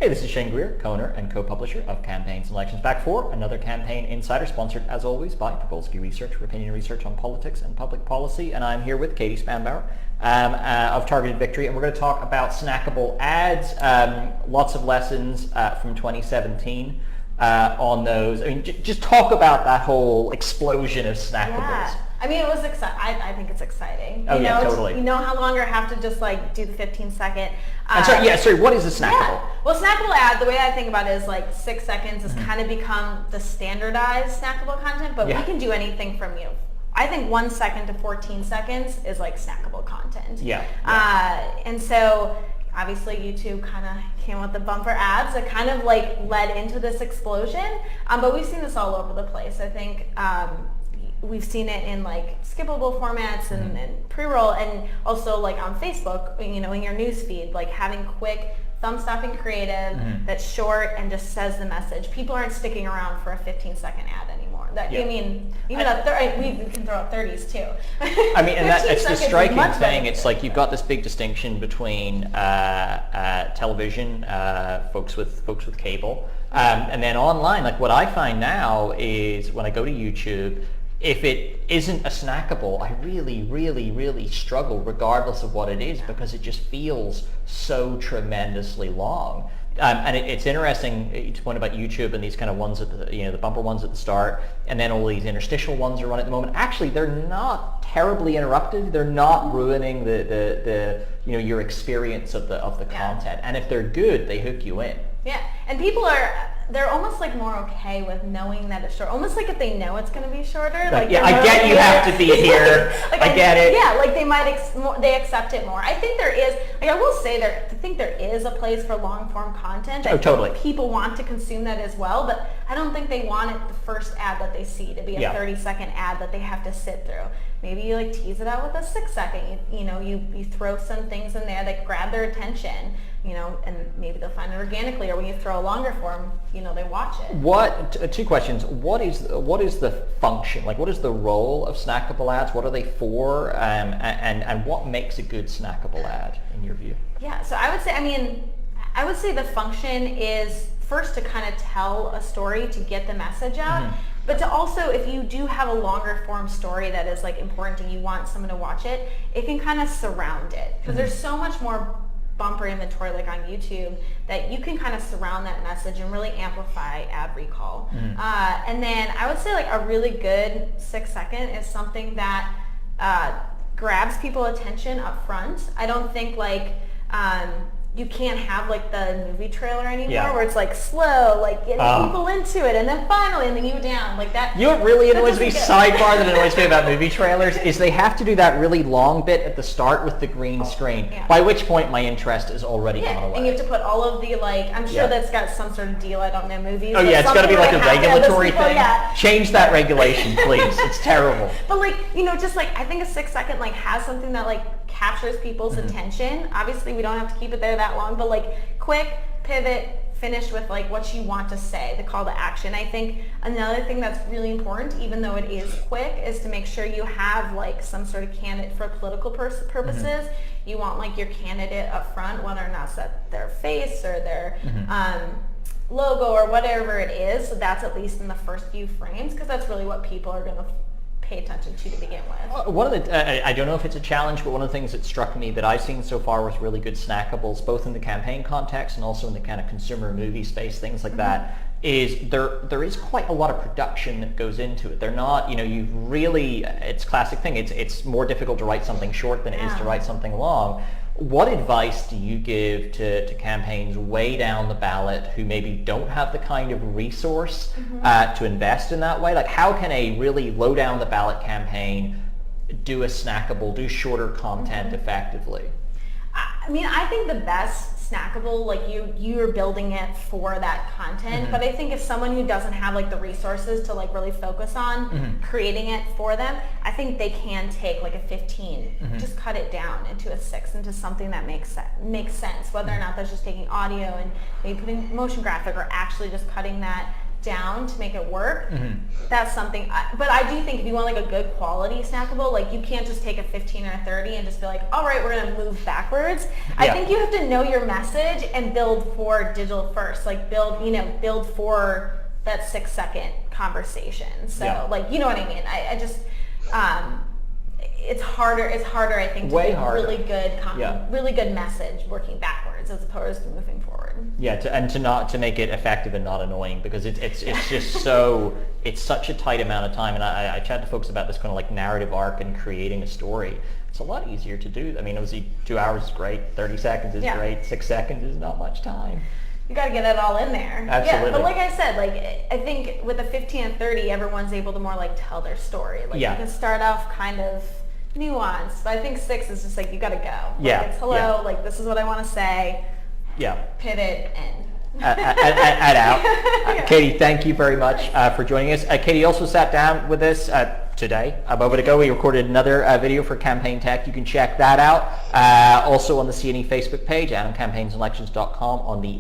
Hey, this is Shane Greer, co-owner and co-publisher of Campaigns Elections. Back for another Campaign Insider, sponsored as always by Propolsky Research for opinion research on politics and public policy. And I'm here with Katie Spannbauer of Targeted Victory, and we're going to talk about snackable ads. Lots of lessons from 2017 on those. I mean, just talk about that whole explosion of snackables. Yeah. I mean, it was exciting. I think it's exciting. Oh, yeah, totally. You know how long I have to just like do the 15-second. Sorry, what is a snackable? Yeah. Well, snackable ad, the way I think about it is like 6 seconds has kind of become the standardized snackable content, but we can do anything from, I think 1 second to 14 seconds is like snackable content. Yeah. And so obviously YouTube kind of came with the bumper ads that kind of like led into this explosion. But we've seen this all over the place. I think we've seen it in like skippable formats and pre-roll, and also like on Facebook, in your news feed, like having quick thumb-stopping creative that's short and just says the message. People aren't sticking around for a 15-second ad anymore. I mean, even we can throw out 30s too. I mean, and it's the striking thing. It's like you've got this big distinction between television, folks with cable, and then online. Like what I find now is when I go to YouTube, if it isn't a snackable, I really, really, really struggle regardless of what it is, because it just feels so tremendously long. And it's interesting to point about YouTube and these kind of ones at the bumper ones at the start, and then all these interstitial ones are run at the moment. Actually, they're not terribly interruptive. They're not ruining the your experience of the content. And if they're good, they hook you in. Yeah, and they're almost like more okay with knowing that it's short. Almost like if they know it's going to be shorter. I get you have to be here. Like I get it. Yeah, like they might they accept it more. I think there is. Like I will say I think there is a place for long form content. Oh, totally. People want to consume that as well, but I don't think they want it the first ad that they see to be a 30-second ad that they have to sit through. Maybe you like tease it out with a 6-second. You throw some things in there that grab their attention. And maybe they'll find it organically, or when you throw a longer form, they watch it. Two questions. What is the function? Like, what is the role of snackable ads? What are they for? And what makes a good snackable ad in your view? Yeah, so I would say the function is first to kind of tell a story to get the message out. But to also, if you do have a longer form story that is like important and you want someone to watch it, it can kind of surround it, because there's so much more bumper inventory like on YouTube that you can kind of surround that message and really amplify ad recall. And then I would say like a really good 6-second is something that grabs people's attention up front. I don't think like you can't have like the movie trailer anymore where it's like slow, like getting people into it, and then finally, and then you down like that. You know what really annoys me, sidebar that annoys me about movie trailers, is they have to do that really long bit at the start with the green screen, by which point my interest is already gone away. And you have to put all of the I'm sure that's got some sort of deal, I don't know movies. Oh yeah, it's got to be like a regulatory thing. Change that regulation, please. It's terrible. But like, just like, I think a 6-second like has something that like captures people's attention. Obviously we don't have to keep it there that long, but like quick pivot, finish with like what you want to say, the call to action. I think another thing that's really important, even though it is quick, is to make sure you have like some sort of candidate for political purposes. You want like your candidate up front, whether or not it's their face or their logo or whatever it is. So that's at least in the first few frames, because that's really what people are going to pay attention to begin with. One of the, I don't know if it's a challenge, but one of the things that struck me that I've seen so far with really good snackables, both in the campaign context and also in the kind of consumer movie space, things like that, is there is quite a lot of production that goes into it. They're not, it's classic thing. It's more difficult to write something short than it is to write something long. What advice do you give to campaigns way down the ballot who maybe don't have the kind of resource to invest in that way? Like, how can a really low down the ballot campaign do a snackable, do shorter content effectively? I mean, I think the best snackable, like you're building it for that content, but I think if someone who doesn't have like the resources to like really focus on creating it for them, I think they can take like a 15, just cut it down into a 6, into something that makes sense, whether or not that's just taking audio and maybe putting motion graphic, or actually just cutting that down to make it work, that's something. But I do think if you want like a good quality snackable, like you can't just take a 15 or a 30 and just be like, all right, we're going to move backwards. I think you have to know your message and build for digital first, like build for that 6-second conversation. So like, you know what I mean? I just, it's harder, I think, to Way make harder. really good message working backwards as opposed to moving forward. Yeah, to make it effective and not annoying, because it's just it's such a tight amount of time. And I chat to folks about this kind of like narrative arc and creating a story. It's a lot easier to do. I mean, obviously 2 hours is great, 30 seconds is great, 6 seconds is not much time. You got to get it all in there. Absolutely. Yeah, but like I said, like I think with the 15 and 30, everyone's able to more like tell their story. Like you can start off kind of nuanced, but I think 6 is just like you got to go. Like, it's hello, like this is what I want to say. Yeah. Pivot and add out. Katie, thank you very much for joining us. Katie also sat down with us today. A moment ago, we recorded another video for Campaign Tech. You can check that out. Also on the CNE Facebook page and on campaignselections.com on the